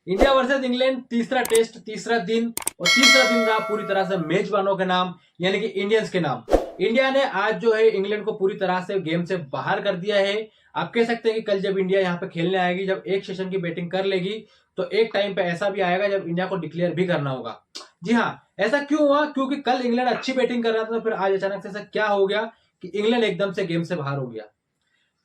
India versus England, तीसरा test, तीसरा दिन, और तीसरा दिन रहा पूरी तरह से मेजबानों के नाम यानी कि इंडियंस के नाम। इंडिया ने आज जो है इंग्लैंड को पूरी तरह से गेम से बाहर कर दिया है। आप कह सकते हैं कि कल जब इंडिया यहाँ पे खेलने आएगी, जब एक सेशन की बैटिंग कर लेगी, तो एक टाइम पे ऐसा भी आएगा जब इंडिया को डिक्लेयर भी करना होगा। जी हाँ, ऐसा क्यों हुआ? क्योंकि कल इंग्लैंड अच्छी बैटिंग कर रहा था, तो फिर आज अचानक से ऐसा क्या हो गया कि इंग्लैंड एकदम से गेम से बाहर हो गया।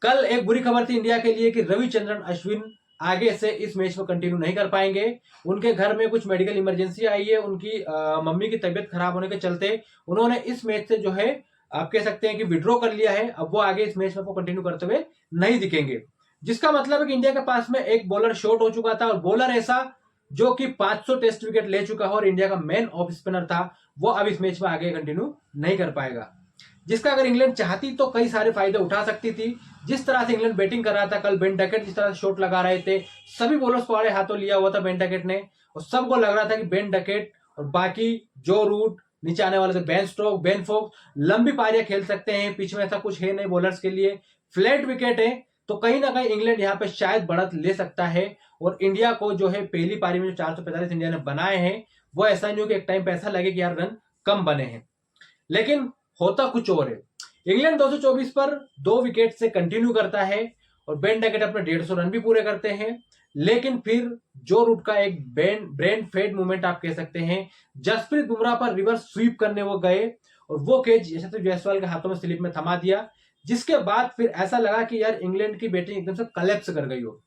कल एक बुरी खबर थी इंडिया के लिए कि रविचंद्रन अश्विन आगे से इस मैच में कंटिन्यू नहीं कर पाएंगे। उनके घर में कुछ मेडिकल इमरजेंसी आई है, उनकी मम्मी की तबीयत खराब होने के चलते उन्होंने इस मैच से जो है, आप कह सकते हैं कि विड्रॉ कर लिया है। अब वो आगे इस मैच में कंटिन्यू करते हुए नहीं दिखेंगे, जिसका मतलब है कि इंडिया के पास में एक बॉलर शॉर्ट हो चुका था, और बॉलर ऐसा जो कि 500 टेस्ट विकेट ले चुका है और इंडिया का मेन ऑफ स्पिनर था, वो अब इस मैच में आगे कंटिन्यू नहीं कर पाएगा। जिसका अगर इंग्लैंड चाहती तो कई सारे फायदे उठा सकती थी। जिस तरह से इंग्लैंड बैटिंग कर रहा था कल, बेन डकेट जिस तरह से शॉट लगा रहे थे, सभी बॉलर्स को आड़े हाथों लिया हुआ था बेन डकेट ने, और सबको लग रहा था कि बेन डकेट और बाकी जो रूट नीचे आने वाले थे, बेन स्टोक, बेन फोक्स, लंबी पारियां खेल सकते हैं। पिच में ऐसा कुछ है नहीं बॉलर्स के लिए, फ्लैट विकेट है, तो कहीं ना कहीं इंग्लैंड यहाँ पे शायद बढ़त ले सकता है। और इंडिया को जो है पहली पारी में जो 445 इंडिया ने बनाए हैं, वो ऐसा नहीं हो कि एक टाइम पे ऐसा लगे कि यार रन कम बने हैं, लेकिन होता कुछ और है। इंग्लैंड 224 पर 2 विकेट से कंटिन्यू करता है, और बेन डकेट अपने 150 रन भी पूरे करते हैं। लेकिन फिर जो रूट का एक ब्रेन फेड मूवमेंट आप कह सकते हैं, जसप्रीत बुमराह पर रिवर्स स्वीप करने वो गए, और वो कैच यशस्वी जायसवाल के हाथों में स्लिप में थमा दिया, जिसके बाद फिर ऐसा लगा कि यार इंग्लैंड की बैटिंग एकदम से कलेप्स कर गई हो।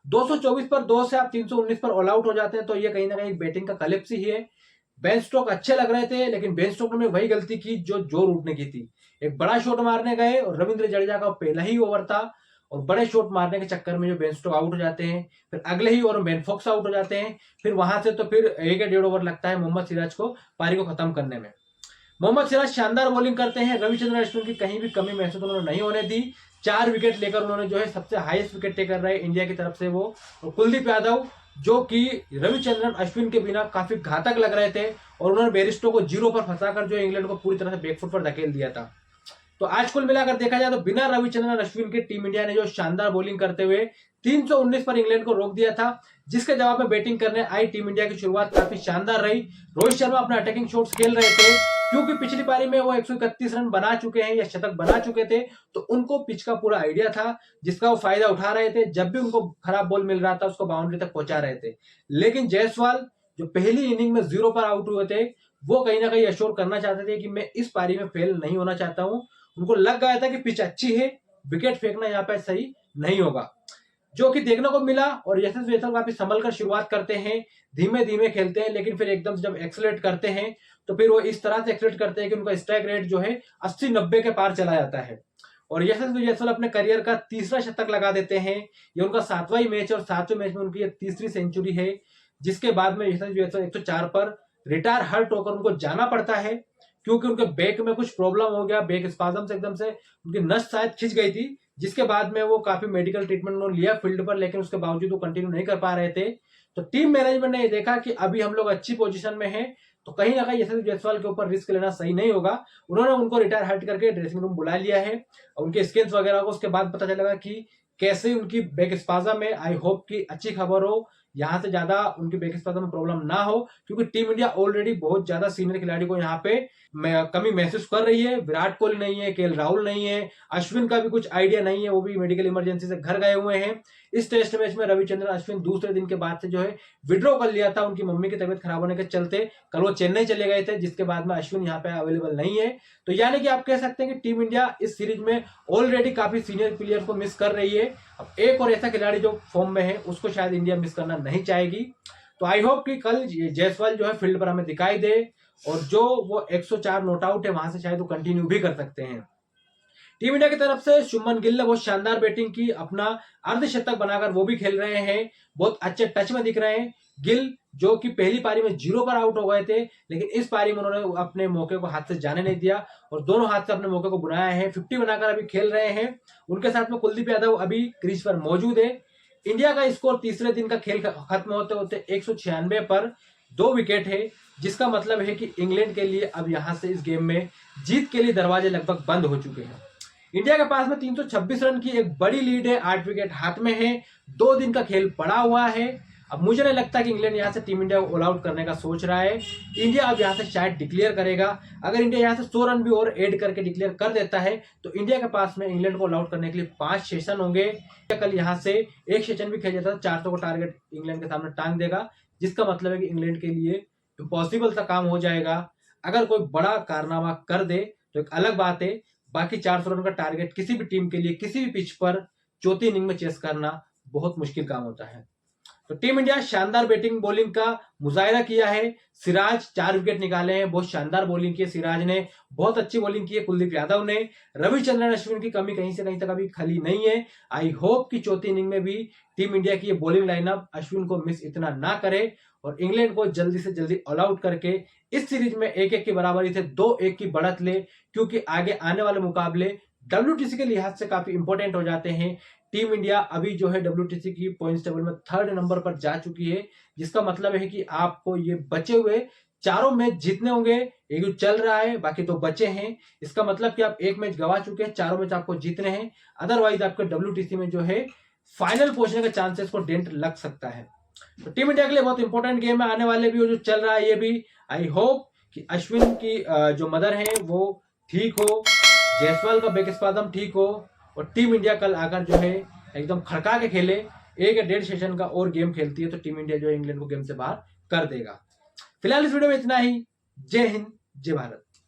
224 पर 2 से आप 319 पर ऑल आउट हो जाते हैं, तो ये कहीं ना कहीं बैटिंग का कलेप्स ही है। बेन स्टोक अच्छे लग रहे थे, लेकिन बेन स्टोक ने वही गलती की जो रूट ने की थी। एक बड़ा शॉट मारने गए और रविंद्र जडेजा का पहला ही ओवर था, और बड़े शॉट मारने के चक्कर में जो बेन स्टोक आउट हो जाते हैं, फिर अगले ही ओवर में बेन फॉक्स आउट हो जाते हैं। फिर वहां से तो फिर 1 या 1.5 ओवर लगता है मोहम्मद सिराज को पारी को खत्म करने में। मोहम्मद सिराज शानदार बॉलिंग करते हैं, रविचंद्रन अश्विन की कहीं भी कमी महसूस उन्होंने नहीं होने दी। 4 विकेट लेकर उन्होंने जो है सबसे हाईएस्ट विकेट टेकर रहे इंडिया की तरफ से वो, और कुलदीप यादव जो कि रविचंद्रन अश्विन के बिना काफी घातक लग रहे थे, और उन्होंने बेरिस्टो को 0 पर फंसाकर जो इंग्लैंड को पूरी तरह से बैकफुट पर धकेल दिया था। तो आज कुल मिलाकर देखा जाए तो बिना रविचंद्रन अश्विन के टीम इंडिया ने जो शानदार बॉलिंग करते हुए 319 पर इंग्लैंड को रोक दिया था, जिसके जवाब में बैटिंग करने आई टीम इंडिया की शुरुआत काफी शानदार रही। रोहित शर्मा अपने अटैकिंग शॉट्स खेल रहे थे, क्योंकि पिछली पारी में वो 131 रन बना चुके हैं या शतक बना चुके थे, तो उनको पिच का पूरा आइडिया था, जिसका वो फायदा उठा रहे थे। जब भी उनको खराब बॉल मिल रहा था उसको बाउंड्री तक पहुंचा रहे थे। लेकिन जायसवाल जो पहली इनिंग में 0 पर आउट हुए थे, वो कहीं ना कहीं अश्योर करना चाहते थे कि मैं इस पारी में फेल नहीं होना चाहता हूं। उनको लग गया था कि पिच अच्छी है, विकेट फेंकना यहाँ पे सही नहीं होगा, जो कि देखने को मिला। और यशस्वी जायसवाल काफी संभल कर शुरुआत करते हैं, धीमे धीमे खेलते हैं, लेकिन फिर एकदम जब एक्सलेट करते हैं तो फिर वो इस तरह से एक्सलेट करते हैं कि उनका स्ट्राइक रेट जो है 80-90 के पार चला जाता है। और यशस्वी जायसवाल अपने करियर का तीसरा शतक लगा देते हैं। ये उनका 7वां ही मैच, और 7वें मैच में उनकी ये तीसरी सेंचुरी है। जिसके बाद में यशस्वी जायसवाल 104 पर रिटायर हर्ट होकर उनको जाना पड़ता है, क्योंकि उनके बैक में कुछ प्रॉब्लम हो गया, बैक स्पाज्म से एकदम से उनकी नस शायद खिंच गई थी, जिसके बाद में वो काफी मेडिकल ट्रीटमेंट उन्होंने लिया फील्ड पर, लेकिन उसके बावजूद वो कंटिन्यू नहीं कर पा रहे थे। तो टीम मैनेजमेंट ने ये देखा कि अभी हम लोग अच्छी पोजीशन में हैं, तो कहीं ना कहीं यशस्वी जायसवाल के ऊपर रिस्क लेना सही नहीं होगा। उन्होंने उनको रिटायर हट करके ड्रेसिंग रूम बुला लिया है, और उनके स्किन्स वगैरह को उसके बाद पता चलेगा कि कैसे उनकी बैक स्पाज्म में, आई होप कि अच्छी खबर हो, यहाँ से ज्यादा उनकी बैक स्पाज्म में प्रॉब्लम ना हो, क्योंकि टीम इंडिया ऑलरेडी बहुत ज्यादा सीनियर खिलाड़ी को यहाँ पे कमी महसूस कर रही है। विराट कोहली नहीं है, केएल राहुल नहीं है, अश्विन का भी कुछ आइडिया नहीं है, वो भी मेडिकल इमरजेंसी से घर गए हुए हैं। इस टेस्ट मैच में रविचंद्रन अश्विन दूसरे दिन के बाद से जो है विड्रॉ कर लिया था, उनकी मम्मी की तबीयत खराब होने के चलते। कल वो चेन्नई चले गए थे, जिसके बाद में अश्विन यहाँ पे अवेलेबल नहीं है। तो यानी कि आप कह सकते हैं कि टीम इंडिया इस सीरीज में ऑलरेडी काफी सीनियर प्लेयर को मिस कर रही है। अब एक और ऐसा खिलाड़ी जो फॉर्म में है, उसको शायद इंडिया मिस करना नहीं चाहेगी। तो आई होप कि कल जायसवाल जो है फील्ड पर हमें दिखाई दे, और जो वो 104 नॉट आउट है वहां से शायद वो कंटिन्यू भी कर सकते हैं। टीम इंडिया की तरफ से शुभमन गिल ने बहुत शानदार बैटिंग की, अपना अर्धशतक बनाकर वो भी खेल रहे हैं, बहुत अच्छे टच में दिख रहे हैं। गिल जो कि पहली पारी में 0 पर आउट हो गए थे, लेकिन इस पारी में उन्होंने अपने मौके को हाथ से जाने नहीं दिया, और दोनों हाथ से अपने मौके को बुनाया है। 50 बनाकर अभी खेल रहे हैं। उनके साथ में कुलदीप यादव अभी क्रीज पर मौजूद है। इंडिया का स्कोर तीसरे दिन का खेल खत्म होते होते 196 पर 2 विकेट है, जिसका मतलब है कि इंग्लैंड के लिए अब यहां से इस गेम में जीत के लिए दरवाजे लगभग बंद हो चुके हैं। इंडिया के पास में 326 रन की एक बड़ी लीड है, 8 विकेट हाथ में है, 2 दिन का खेल पड़ा हुआ है। अब मुझे नहीं लगता कि इंग्लैंड यहाँ से टीम इंडिया को ऑल आउट करने का सोच रहा है। इंडिया अब यहाँ से शायद डिक्लेयर करेगा। अगर इंडिया यहाँ से 100 रन भी और ऐड करके डिक्लेयर कर देता है तो इंडिया के पास में इंग्लैंड को ऑल आउट करने के लिए 5 सेशन होंगे। कल यहाँ से एक सेशन भी खेल जाता है 400 को टारगेट इंग्लैंड के सामने टांग देगा, जिसका मतलब है कि इंग्लैंड के लिए इम्पॉसिबल सा काम हो जाएगा। अगर कोई बड़ा कारनामा कर दे तो एक अलग बात है, बाकी 400 रन का टारगेट किसी भी टीम के लिए किसी भी पिच पर चौथी इनिंग में चेस करना बहुत मुश्किल काम होता है। तो टीम इंडिया शानदार बैटिंग बॉलिंग का मुजाहिरा किया है। सिराज 4 विकेट निकाले हैं, बहुत शानदार बॉलिंग की है सिराज ने, बहुत अच्छी बॉलिंग की है कुलदीप यादव ने। रविचंद्रन अश्विन की कमी कहीं से कहीं तक अभी खली नहीं है। आई होप कि चौथी इनिंग में भी टीम इंडिया की ये बॉलिंग लाइनअप अश्विन को मिस इतना ना करे और इंग्लैंड को जल्दी से जल्दी ऑल आउट करके इस सीरीज में 1-1 की बराबरी से 2-1 की बढ़त ले, क्योंकि आगे आने वाले मुकाबले WTC के लिहाज से काफी इंपॉर्टेंट हो जाते हैं। टीम इंडिया अभी जो है WTC की पॉइंट्स टेबल में 3rd नंबर पर जा चुकी है, जिसका मतलब है कि आपको ये बचे हुए चारों मैच जीतने होंगे। एक जो चल रहा है, बाकी 2 बचे हैं, इसका मतलब कि आप एक मैच गवा चुके हैं, चारों मैच आपको जीतने हैं। अदरवाइज आपके WTC में जो है फाइनल पहुंचने के चांसेस को डेंट लग सकता है। तो टीम इंडिया के लिए बहुत इंपॉर्टेंट गेम है आने वाले भी, और जो चल रहा है ये भी। आई होप कि अश्विन की जो मदर है वो ठीक हो, जायसवाल का बैक स्पादम ठीक हो और टीम इंडिया कल आकर जो है एकदम खड़का के खेले। 1 या 1.5 सेशन का और गेम खेलती है तो टीम इंडिया जो है इंग्लैंड को गेम से बाहर कर देगा। फिलहाल इस वीडियो में इतना ही। जय हिंद, जय भारत।